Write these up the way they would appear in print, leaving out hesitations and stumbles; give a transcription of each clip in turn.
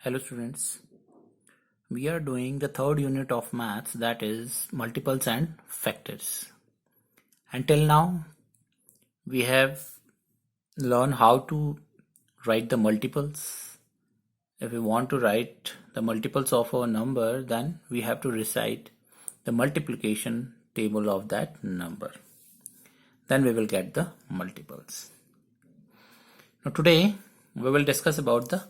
Hello students, we are doing the third unit of maths, that is multiples and factors. Until now we have learned how to write the multiples. If we want to write the multiples of a number, then we have to recite the multiplication table of that number. Then we will get the multiples. Now today we will discuss about the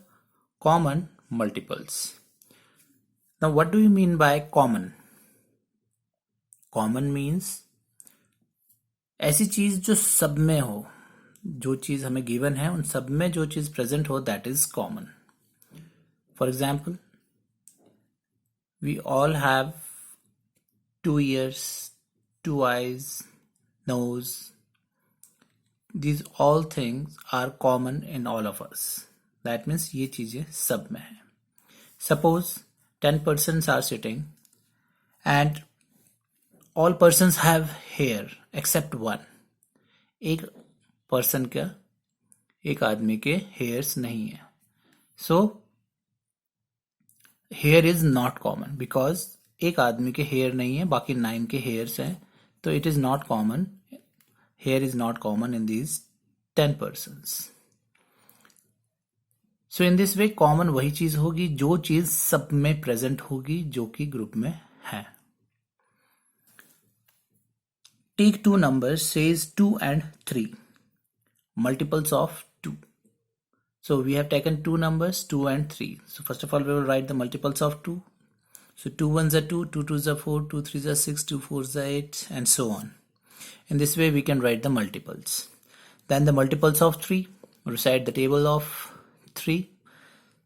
common multiples. Now what do you mean by common? Common means ऐसी चीज जो सब में हो, जो चीज हमें given है उन सब में जो चीज प्रेजेंट हो, that is common. For example, we all have 2 ears, 2 eyes, nose. These all things are common in all of us. That means ये चीजें सब में है. Suppose 10 persons are sitting and all persons have hair except one. एक person का, एक आदमी के हेयर्स नहीं है. So here is not common because एक आदमी के हेयर नहीं है, बाकी 9 के हेयर्स हैं. तो it is not common. Here is not common in these 10 persons. So in this way common वही चीज होगी जो चीज सब में प्रेजेंट होगी जो कि ग्रुप में है. Take two numbers, says 2 and 3, multiples of 2. So we have taken two numbers, 2 and 3. So first of all, we will write the multiples of 2. So 2 ones are 2, 2 twos are 4, 2 threes are 6, 2 fours are 8, and so on. In this way, we can write the multiples. Then the multiples of 3, recite the table of 3.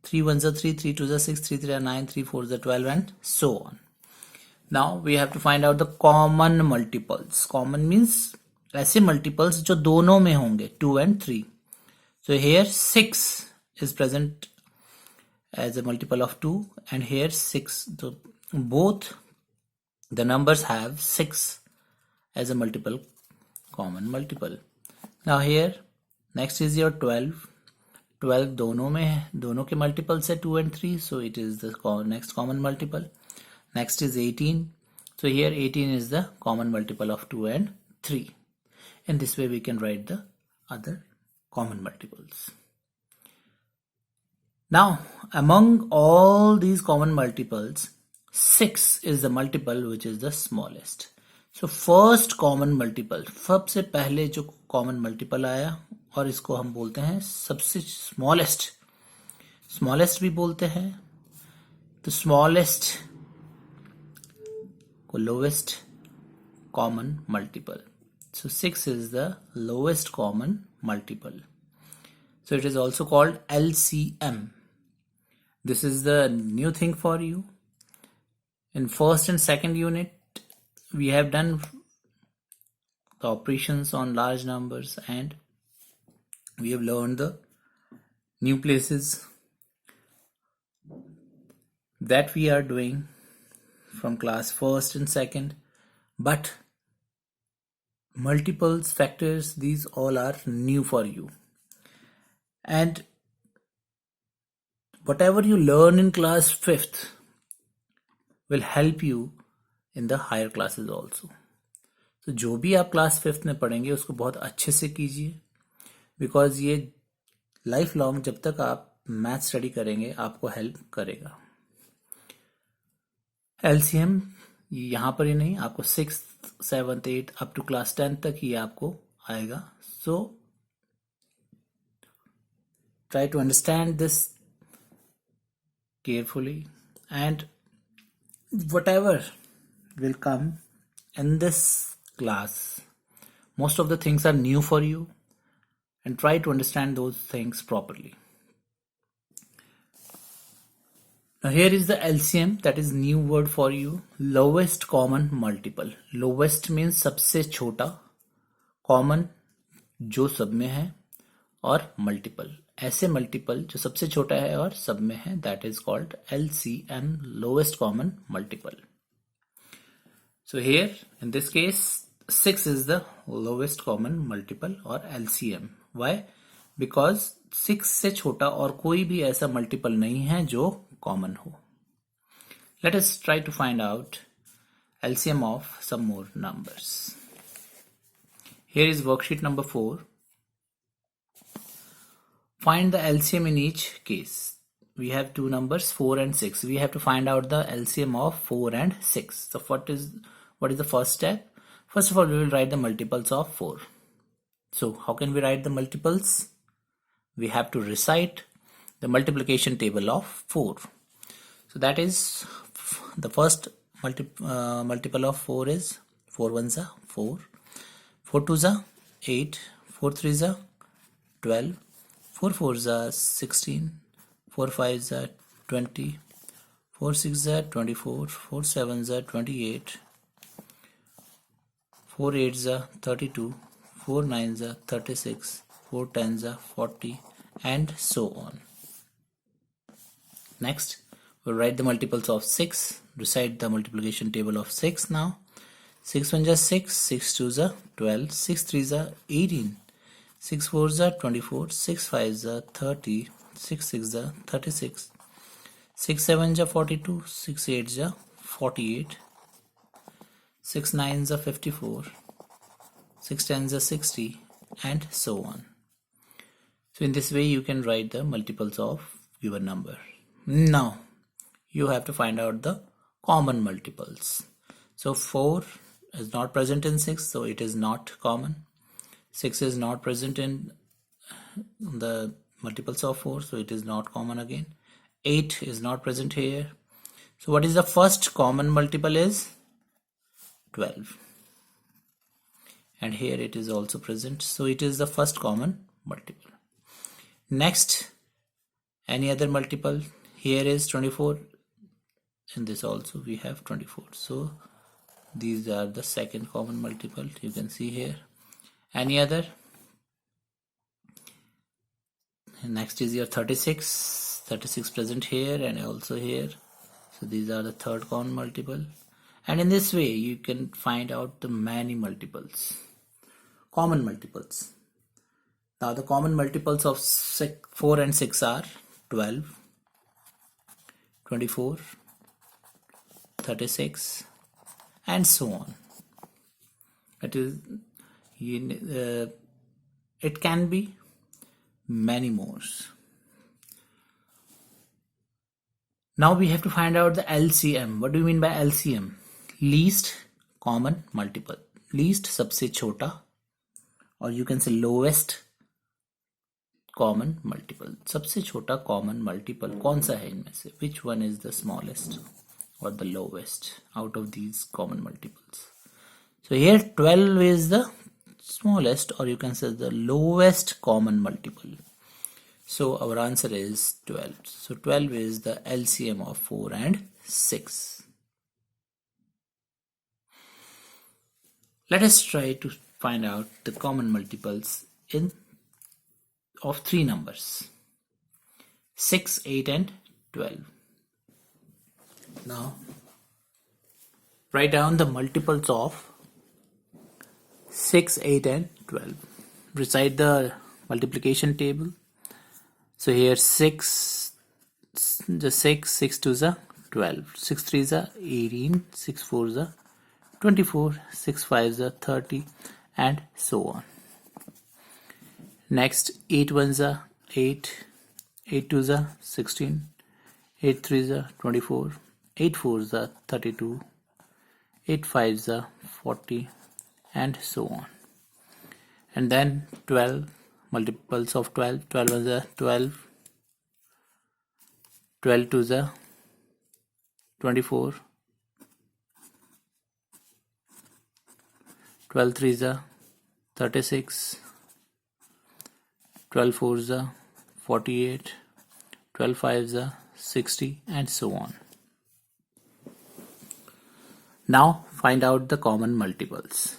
3 ones are 3, 3 twos are 6, 3 3 are 9, 3 fours are 12, and so on. Now we have to find out the common multiples. Common means ऐसे multiples जो दोनों में होंगे, 2 and 3. So here 6 is present as a multiple of 2 and here 6. So both the numbers have 6 as a multiple, common multiple. Now here next is your 12. 12 दोनों में है, दोनों के multiples है 2 and 3. So it is the next common multiple. Next is 18. So here 18 is the common multiple of 2 and 3. In this way we can write the other common multiples. Now among all these common multiples, 6 is the multiple which is the smallest. So first common multiple, सबसे पहले जो common multiple आया, और इसको हम बोलते हैं सबसे smallest. Smallest भी बोलते हैं. तो smallest lowest common multiple. So 6 is the lowest common multiple. So it is also called LCM. This is the new thing for you. In first and second unit, we have done the operations on large numbers and we have learned the new places that we are doing from class first and second, but multiples, factors, these all are new for you. And whatever you learn in class 5th will help you in the higher classes also. So जो भी आप class 5th में पढ़ेंगे उसको बहुत अच्छे से कीजिए, बिकॉज ये लाइफ लॉन्ग जब तक आप मैथ स्टडी करेंगे आपको हेल्प करेगा. एलसीएम यहाँ पर ही नहीं, आपको 6th 7th 8th up to class 10 तक ही आपको आएगा. So try to understand this carefully and whatever will come in this class, most of the things are new for you, and try to understand those things properly. Now here is the LCM, that is new word for you, lowest common multiple. Lowest means सबसे छोटा, common जो सब में है, और multiple ऐसे multiple जो सबसे छोटा है और सब में है, that is called LCM, lowest common multiple. So here in this case 6 is the lowest common multiple or LCM. Why? Because 6 से छोटा और कोई भी ऐसा मल्टीपल नहीं है जो कॉमन हो. Let us try to find out LCM of some more numbers. Here is worksheet number 4. Find the LCM in each case. We have two numbers 4 and 6. We have to find out the LCM of 4 and 6. So what is the first step? First of all, we will write the multiples of 4. So how can we write the multiples? We have to recite the multiplication table of 4. So that is the first multiple of 4 is 4 ones are 4, 4 twos are 8, 4 threes are 12, 4 fours are 16, 4 fives are 20, 4 sixes are 24, 4 sevens are 28, 4 eights are 32, 4 nines are 36, 4 tens are 40, and so on. Next, we'll write the multiples of 6. Recite the multiplication table of 6 now. 6 ones are 6, 6 twos are 12, 6 threes are 18, 6 fours are 24, 6 fives are 30, 6 sixes are 36, 6 sevens are 42, 6 eights are 48, 6 nines are 54, 6 tens are 60, and so on. So in this way you can write the multiples of given number. Now you have to find out the common multiples. So 4 is not present in 6, so it is not common. 6 is not present in the multiples of 4, so it is not common again. 8 is not present here. So what is the first common multiple is 12. And here it is also present, so it is the first common multiple. Next, any other multiple? Here is 24. In this also we have 24. So these are the second common multiple. You can see here. Any other? Next is your 36. 36 present here and also here. So these are the third common multiple. And in this way you can find out the many multiples. Common multiples. Now the common multiples of 4 and 6 are 12, 24, 36, and so on. It can be many more. Now we have to find out the LCM. What do you mean by LCM? Least common multiple. Least सबसे छोटा, or you can say lowest common multiple. सबसे छोटा common multiple कौन सा है इनमें से? Which one is the smallest or the lowest out of these common multiples? So here 12 is the smallest, or you can say the lowest common multiple. So our answer is 12. So 12 is the LCM of 4 and 6. Let us try to find out the common multiples of three numbers: 6, 8, and 12. Now write down the multiples of 6, 8, and 12. Recite the multiplication table. So here 6, the 6 twos are 12, 6 threes are 18, 6 fours are 24, 6 fives are 30, and so on. Next, 8 ones are 8, 8 twos are 16, 8 threes are 24, 8 fours are 32, 8 fives are 40, and so on. And then 12, multiples of 12, 12 ones are 12, 12 twos are 24, 12 threes are 36, 12 fours are 48, 12 fives are 60, and so on. Now find out the common multiples.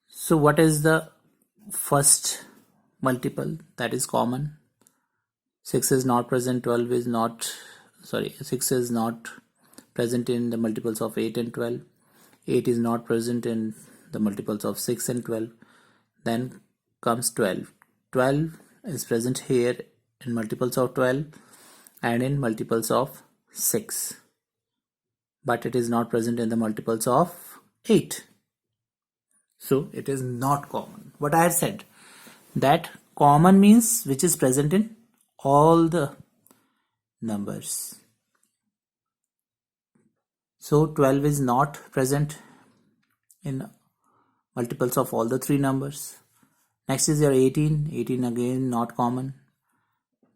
So what is the first multiple that is common? 6 is not present, 12 is not, 6 is not present in the multiples of 8 and 12. 8 is not present in the multiples of 6 and 12. Then comes 12. 12 is present here in multiples of 12 and in multiples of 6, but it is not present in the multiples of 8. So it is not common. What I had said, that common means which is present in all the numbers. So 12 is not present in multiples of all the three numbers. Next is your 18. 18 again not common.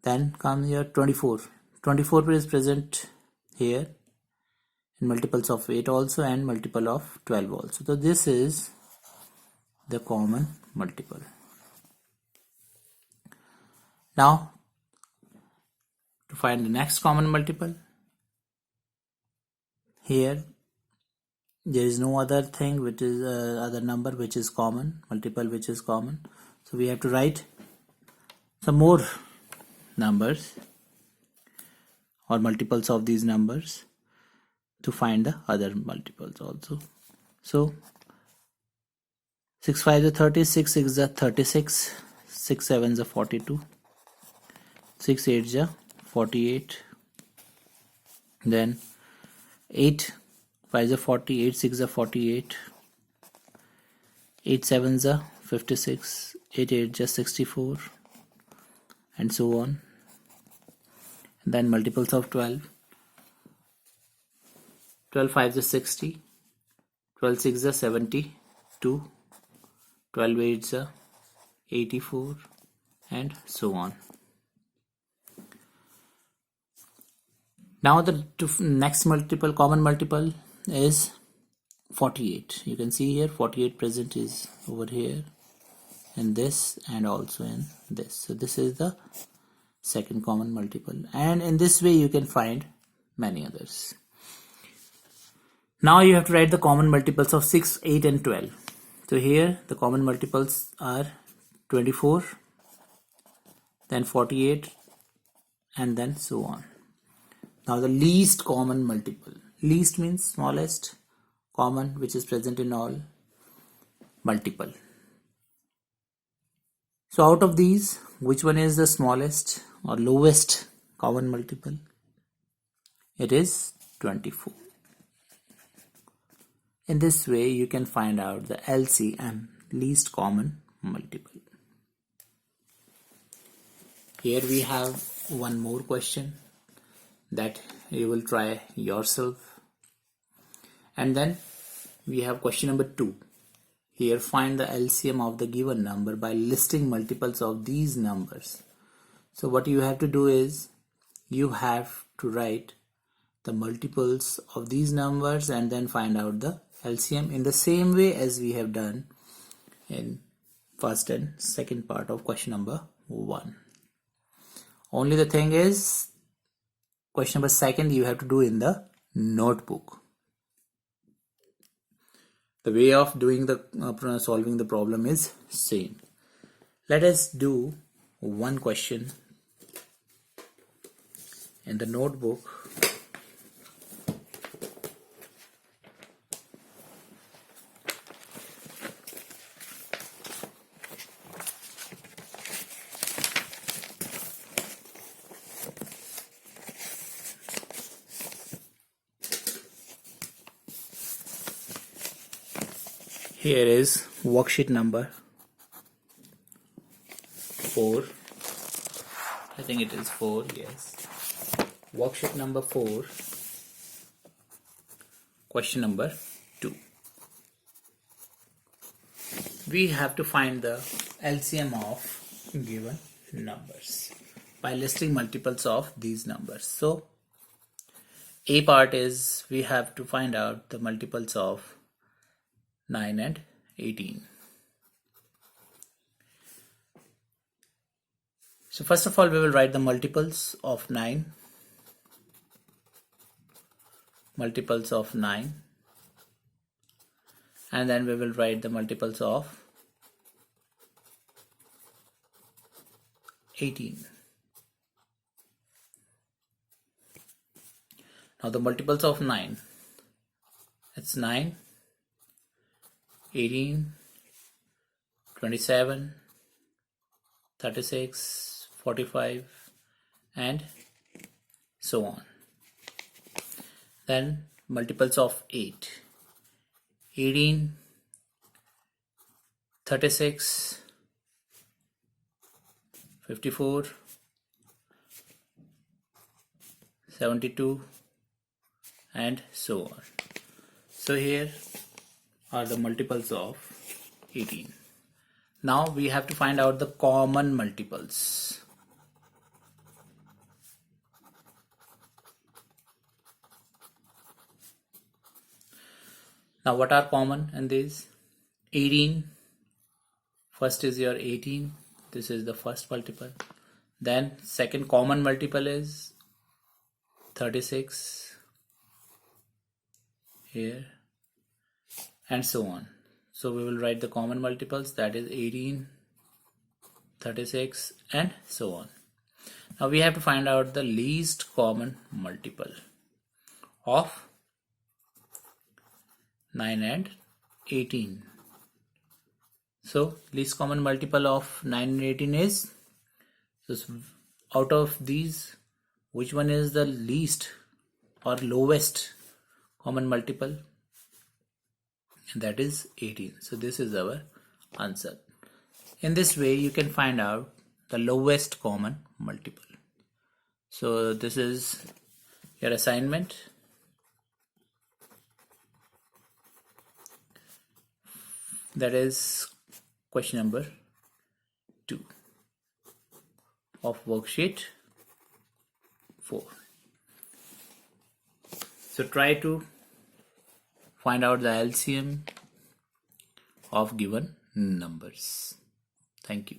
Then comes your 24. 24 is present here in multiples of 8 also and multiple of 12 also. So this is the common multiple. Now to find the next common multiple, here there is no other thing which is other number which is common, multiple which is common. So we have to write some more numbers or multiples of these numbers to find the other multiples also. So 6 5 is 30, 6 6 is 36, 6 7 is 42, 6 8 is 48, then 8 5 is 40, 8 6 is 48, 8 7 is 56, 8 8 is 64, and so on. And then multiples of 12. 12 5 is 60, 12 6 is 72, 12 8 is 84, and so on. Now the next multiple, common multiple, is 48. You can see here 48 present is over here in this and also in this. So this is the second common multiple, and in this way you can find many others. Now you have to write the common multiples of 6, 8 and 12. So here the common multiples are 24, then 48, and then so on. Now the least common multiple. Least means smallest, common which is present in all, multiple. So out of these, which one is the smallest or lowest common multiple? It is 24. In this way you can find out the LCM, least common multiple. Here we have one more question that you will try yourself. And then we have question number 2. Here find the LCM of the given number by listing multiples of these numbers. So what you have to do is you have to write the multiples of these numbers and then find out the LCM in the same way as we have done in first and second part of question number 1. Only the thing is, question number 2 you have to do in the notebook. The way of doing the solving the problem is same. Let us do one question in the notebook. Here is worksheet number 4. I think it is 4, yes. Worksheet number 4, question number 2. We have to find the LCM of given numbers by listing multiples of these numbers. So A part is we have to find out the multiples of 9 and 18. So first of all we will write the multiples of 9, multiples of 9, and then we will write the multiples of 18. Now the multiples of 9, it's 9, 18, 27, 36, 45, and so on. Then multiples of 8. 18, 36, 54, 72, and so on. So here are the multiples of 18. Now we have to find out the common multiples. Now what are common in these? 18, first is your 18, this is the first multiple. Then second common multiple is 36 here, and so on. So we will write the common multiples, that is 18, 36, and so on. Now we have to find out the least common multiple of 9 and 18. So least common multiple of 9 and 18 is, so out of these, which one is the least or lowest common multiple? And that is 18. So this is our answer. In this way you can find out the lowest common multiple. So this is your assignment. That is question number 2 of worksheet 4. So try to find out the LCM of given numbers. Thank you.